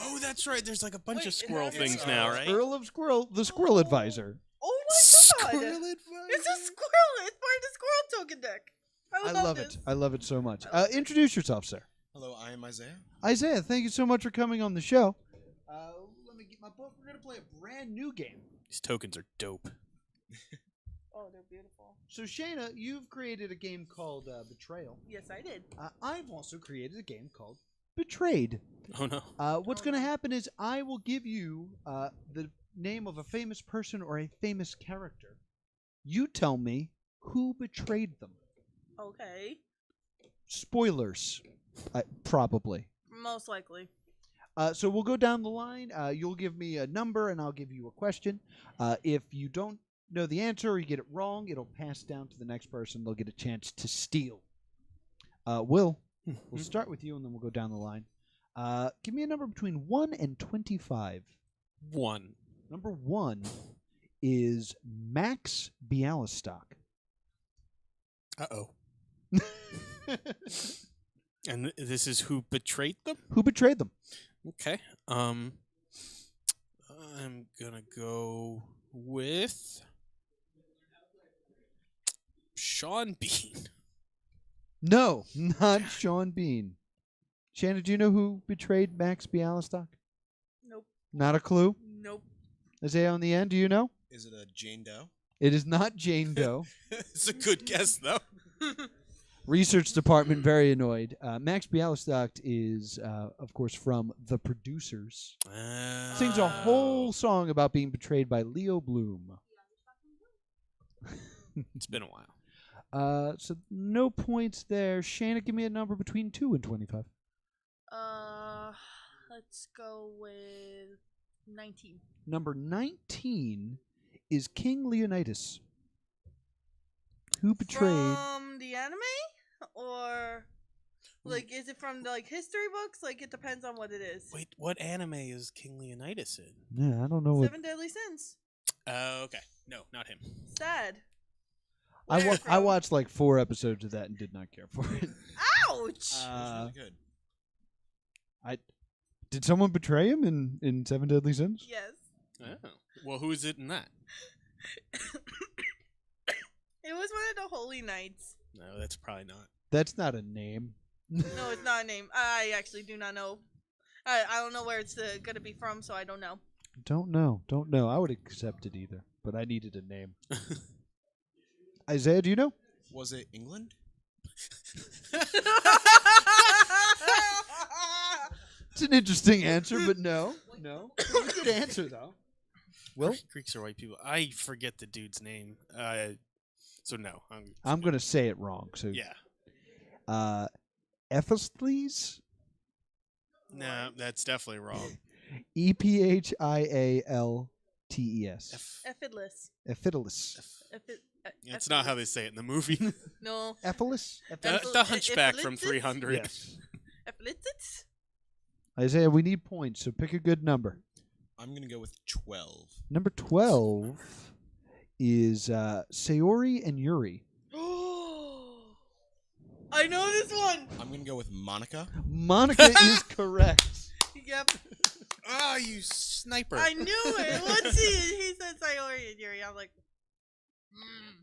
Oh, that's right. There's like a bunch Wait, of it squirrel has things its now, own- right? Earl of Squirrel, the Squirrel Advisor. Oh my god! Squirrel It's a squirrel. It's part of the squirrel token deck. I love it. this. I love it so much. Introduce yourself, sir. Hello, I am Isaiah. Isaiah, thank you so much for coming on the show. Let me get my book. We're going to play a brand new game. These tokens are dope. Oh, they're beautiful. So, Shainah, you've created a game called Betrayal. Yes, I did. I've also created a game called Betrayed. Oh no. What's going to happen is I will give you the name of a famous person or a famous character. You tell me who betrayed them. Okay. Spoilers, probably. Most likely. So we'll go down the line. You'll give me a number, and I'll give you a question. If you don't know the answer or you get it wrong, it'll pass down to the next person. They'll get a chance to steal. Will, we'll start with you, and then we'll go down the line. Give me a number between 1 and 25. 1. Number 1 is Max Bialystok. Uh-oh. And this is who betrayed them? Who betrayed them? Okay. I'm gonna go with Sean Bean. No, not Sean Bean. Shannon, do you know who betrayed Max Bialystok? Nope. Not a clue? Nope. Isaiah on the end, do you know? Is it a Jane Doe? It is not Jane Doe. It's a good guess, though. Research department very annoyed. Max Bialystok is, of course, from The Producers. Sings a whole song about being betrayed by Leo Bloom. It's been a while. So no points there. Shainah, give me a number between 2 and 25. Let's go with 19. Number 19 is King Leonidas. Who betrayed? From the anime? Or like is it from the history books? Like it depends on what it is. Wait, what anime is King Leonidas in? Yeah, I don't know what. 7 Deadly Sins. Okay. No, not him. Sad. I watched like 4 episodes of that and did not care for it. Ouch! It's really good. Did someone betray him in 7 Deadly Sins? Yes. Oh. Well, who is it in that? It was one of the Holy Knights. No, that's probably not. That's not a name. No, it's not a name. I actually do not know. I don't know where it's gonna be from, so I don't know. Don't know. I would accept it either, but I needed a name. Isaiah, do you know? Was it England? It's an interesting answer, but no. No. It's a good answer, though. Well, Greeks are white people. I forget the dude's name. So no. I'm going to say it wrong. So Yeah. Ephistles? No, that's definitely wrong. Ephialtes. Ephidless. Ephidalus. It's not how they say it in the movie. No. Ephilus? The Hunchback from Ephilipsis? 300. Yes. Ephilipsis? Isaiah, we need points, so pick a good number. I'm going to go with 12. Number 12 is Sayori and Yuri. I know this one. I'm going to go with Monica. Monica is correct. Yep. Oh, you sniper. I knew it. Let's see. He said Sayori and Yuri. I'm like,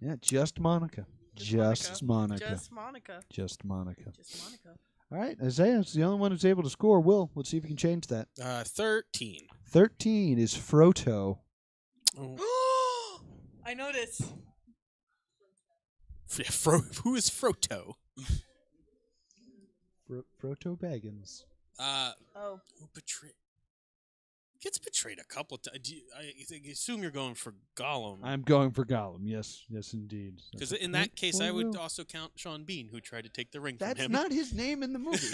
Yeah, just Monica. Just Monica. Just Monica. Just Monica. Just Monica. All right, Isaiah's the only one who's able to score. Will, let's see if we can change that. 13. 13 is Froto. Oh. I know this. Who is Frodo? Frodo Baggins. Oh. Who betrayed? Gets betrayed a couple times. I assume you're going for Gollum. I'm going for Gollum. Yes, indeed. Because in that case, I would also count Sean Bean, who tried to take the ring That's from him. not his name in the movie.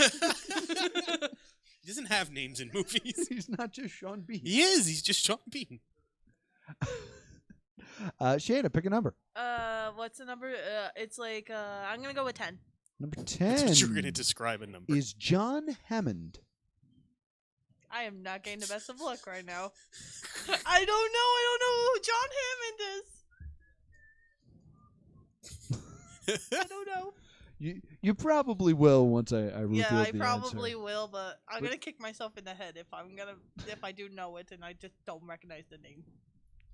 He doesn't have names in movies. He's not just Sean Bean. He is. He's just Sean Bean. Shainah, pick a number. What's the number? It's like I'm gonna go with 10. Number That's 10 what you were going to describe a number. is John Hammond. I am not getting the best of luck right now. I don't know who John Hammond is. I don't know. You probably will once I reveal the Yeah, I answer. probably will, but I'm gonna kick myself in the head if I do know it and I just don't recognize the name.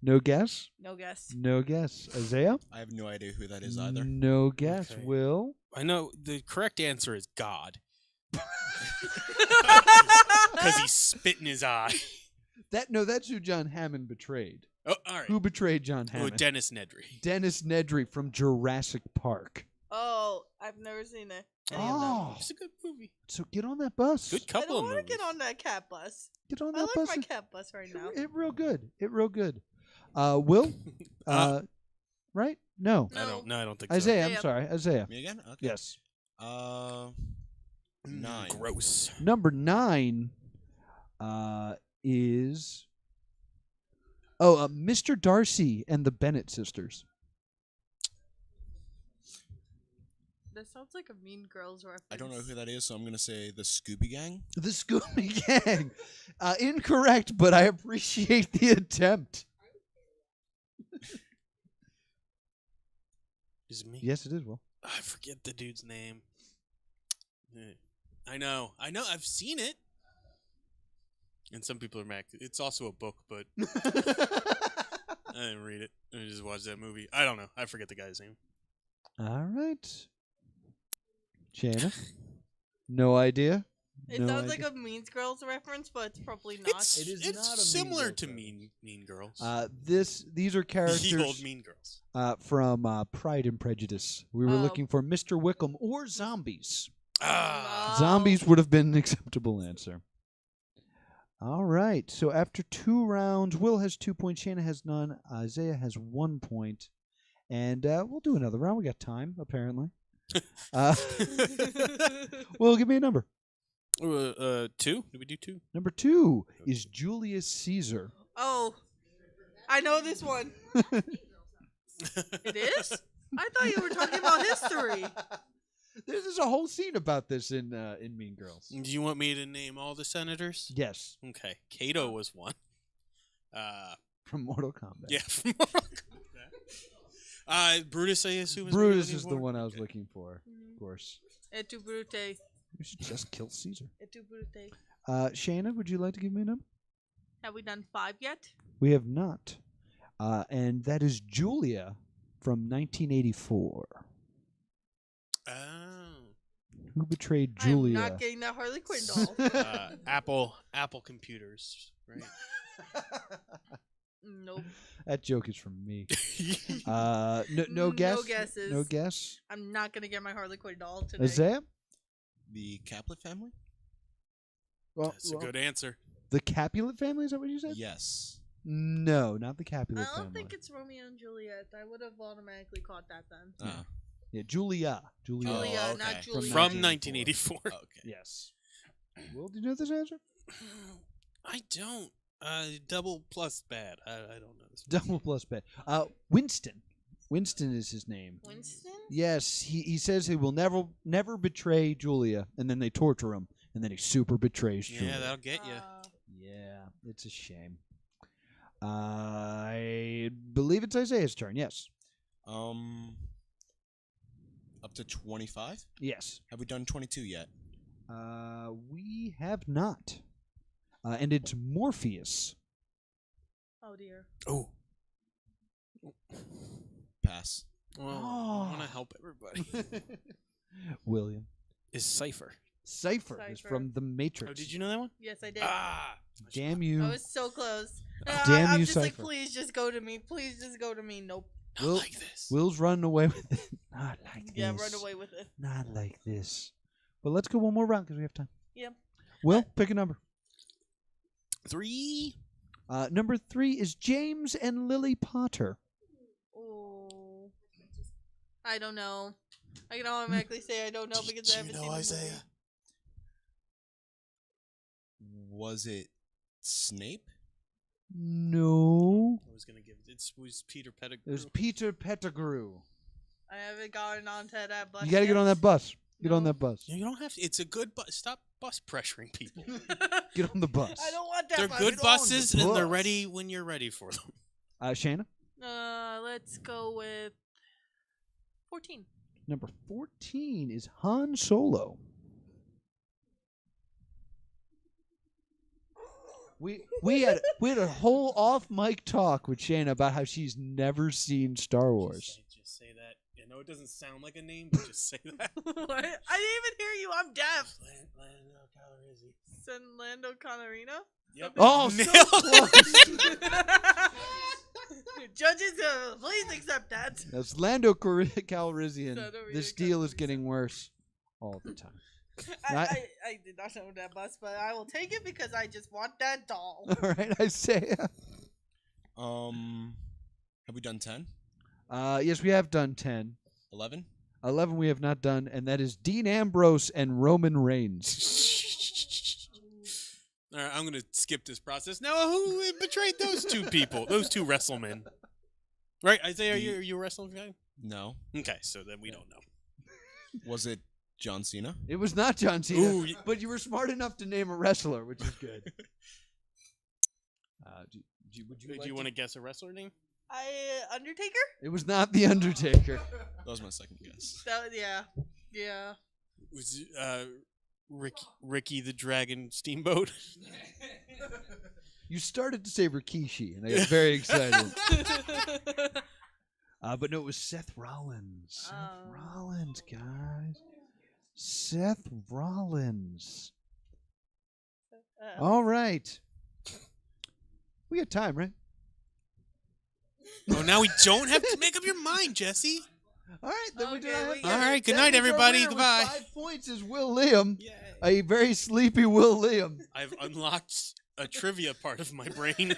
No guess? No guess. No guess. Isaiah? I have no idea who that is either. No guess. Okay. Will? I know the correct answer is God. Because he spit in his eye. That's who John Hammond betrayed. Oh, all right. Who betrayed John Oh, Hammond? Dennis Nedry. Dennis Nedry from Jurassic Park. Oh, I've never seen it. Any of them. Oh, It's a good movie. so get on that bus. Good I couple don't of want movies. to get on that cat bus. Get on I that like bus. my cat bus right now. It real good. Will? Right? No. I don't think so. Isaiah, I'm Yeah. sorry. Isaiah. Me again? Okay. Yes. 9. Gross. Number 9 is Mr. Darcy and the Bennett sisters. That sounds like a Mean Girls reference. I don't know who that is, so I'm going to say the Scooby Gang. The Scooby Gang. Incorrect, but I appreciate the attempt. Is it me? Yes, it is, Will. I forget the dude's name. I know. I've seen it. And some people are mad. It's also a book, but I didn't read it. I just watched that movie. I don't know. I forget the guy's name. All right. Shainah? No idea? It No sounds idea. like a Mean Girls reference, but it's probably not. It is It's not a Mean similar Girls to reference. Mean Girls. These are characters The old Mean Girls. from Pride and Prejudice. We were Oh. looking for Mr. Wickham or zombies. Ah. Oh. Zombies would have been an acceptable answer. All right. So after 2 rounds, Will has 2 points. Shainah has none. Isaiah has 1 point. And we'll do another round. We got time, apparently. Will, give me a number. 2? Did we do 2? Number 2 is Julius Caesar. Oh, I know this one. It is? I thought you were talking about history. There's a whole scene about this in Mean Girls. Do you want me to name all the senators? Yes, Okay. Cato was one. from Mortal Kombat. Yeah. From Mortal Kombat. Brutus, I assume. Is what you're Brutus looking is the for? one I was looking for, of course. Et tu brute. We should just kill Caesar. Et tu brute. Shainah, would you like to give me a number? Have we done 5 yet? We have not. And that is Julia from 1984. Oh. Who betrayed Julia? I'm not getting that Harley Quinn doll. Apple computers, right? Nope. That joke is from me. No No guess? guesses. No guess? I'm not going to get my Harley Quinn doll today. Isaiah? The Capulet family? That's a good answer. The Capulet family, is that what you said? Yes. No, not the I Capulet don't family. think it's Romeo and Juliet. I would have automatically caught that then. Ah. Yeah, Julia. Julia, okay. not Julia. From 1984. Okay. Yes. Will, do you know this answer? I don't. Double plus bad. I don't know this. Double plus bad. Winston. Winston is his name. Winston? Yes, he says he will never betray Julia, and then they torture him, and then he super betrays Julia. Yeah, that'll get you. Yeah, it's a shame. I believe it's Isaiah's turn. Yes. Up to 25? Yes. Have we done 22 yet? We have not. And it's Morpheus. Oh dear. Oh. Pass. Well, Oh. I want to help everybody. William. Is Cypher. Cypher is Cypher. from The Matrix. Oh, did you know that one? Yes, I did. Ah. Damn you. I was so close. Damn I'm you, just like, Cypher. please just go to me. Please just go to me. Nope. Not like this. Will's running away with it. Not like this. Yeah, run away with it. Not like this. But let's go one more round because we have time. Yeah. Will, pick a number. 3. Number 3 is James and Lily Potter. Oh. I don't know. I can automatically say I don't know because I haven't seen the movie. Was it Snape? No. I was gonna give it was Peter Pettigrew. It was Peter Pettigrew. I haven't gotten onto that bus. You got to get on that bus. Get on No. that bus. You don't have to. It's a good bus. Stop bus pressuring people. Get on the bus. I don't want that They're bus. good Get on the buses, and they're bus. ready when you're ready for them. Shainah? Let's go with 14. Number 14 is Han Solo. We had a whole off mic talk with Shainah about how she's never seen Star Wars. Just say that. I know it doesn't sound like a name, but just say that. What? I didn't even hear you. I'm deaf. Lando Calrissian. San Lando Calrissian? Yep. Oh, so Nailed close. Judges, please accept that. That's Lando Calrissian. Lando This deal is getting worse all the time. I did not know that bus, but I will take it because I just want that doll. All right, Isaiah. Have we done 10? Yes, we have done 10. 11? 11 we have not done, and that is Dean Ambrose and Roman Reigns. All right, I'm going to skip this process. Now, who betrayed those two people? Those two wrestlemen. Right, Isaiah, are you a wrestling fan? No. Okay, so then we don't know. Was it John Cena? It was not John Cena, Ooh, but you were smart enough to name a wrestler, which is good. Do you want to guess a wrestler name? Undertaker? It was not The Undertaker. That was my second guess. Yeah. Was it, Ricky the Dragon Steamboat? You started to say Rikishi, and I got very excited. But no, it was Seth Rollins. Seth Rollins, guys. Seth Rollins. All right. We got time, right? Oh, now we don't have to make up your mind, Jesse. All right, then we do Okay, not have we time. get All right, good That night, means our everybody. winner with Goodbye. 5 points is Will Liam, Yay. a very sleepy Will Liam. I've unlocked a trivia part of my brain.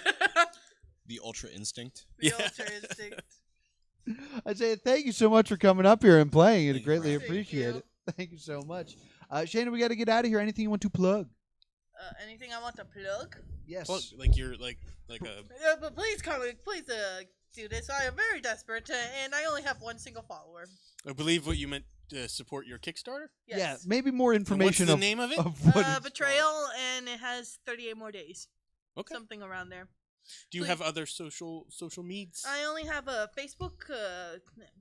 The Ultra Instinct. The Yeah. Ultra Instinct. I say thank you so much for coming up here and playing. Thank It you greatly for having me. appreciate Thank it. Thank you so much. Shainah, we got to get out of here. Anything you want to plug? Anything I want to plug? Yes. Well, like you're like a. But please do this. I am very desperate, and I only have one single follower. I believe what you meant to support your Kickstarter. Yes. Yeah, maybe more And what's information the of, name of it? of what it's Betrayal, and it has 38 more days. Okay. Something around there. Do you have other social needs? I only have a Facebook,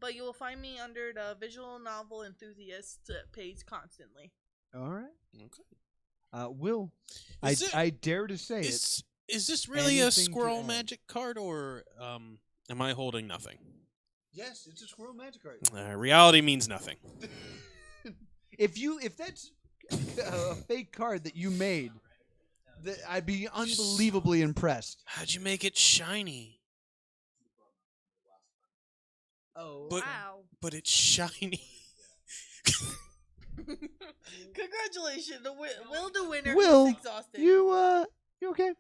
but you will find me under the visual novel enthusiast page constantly. All right. Okay. Will, Is it- I dare to say it. Is this really a Anything to squirrel add? magic card, or am I holding nothing? Yes, it's a squirrel magic card. Reality means nothing. If that's a fake card that you made, I'd be unbelievably impressed. How'd you make it shiny? Oh, But Wow. but it's shiny. Congratulations, Will the winner. Will, is exhausted. you okay?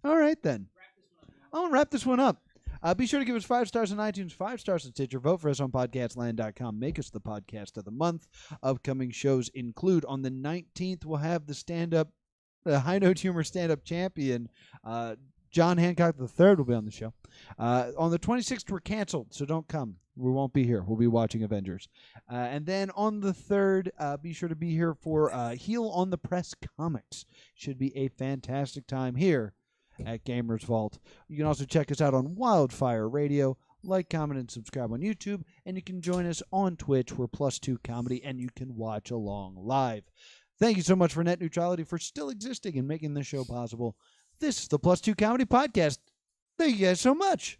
All right then. I'll wrap this one up. Be sure to give us 5 stars on iTunes, 5 stars on Stitcher. Vote for us on podcastland.com. Make us the podcast of the month. Upcoming shows include on the 19th, we'll have the High Note Humor stand-up champion, John Hancock III will be on the show. On the 26th, we're canceled, so don't come. We won't be here. We'll be watching Avengers. And then on the 3rd, be sure to be here for Heel on the Press Comics. Should be a fantastic time here at Gamers Vault. You can also check us out on Wildfire Radio. Like, comment, and subscribe on YouTube. And you can join us on Twitch. We're +2 Comedy, and you can watch along live. Thank you so much for Net Neutrality for still existing and making this show possible. This is the +2 Comedy Podcast. Thank you guys so much.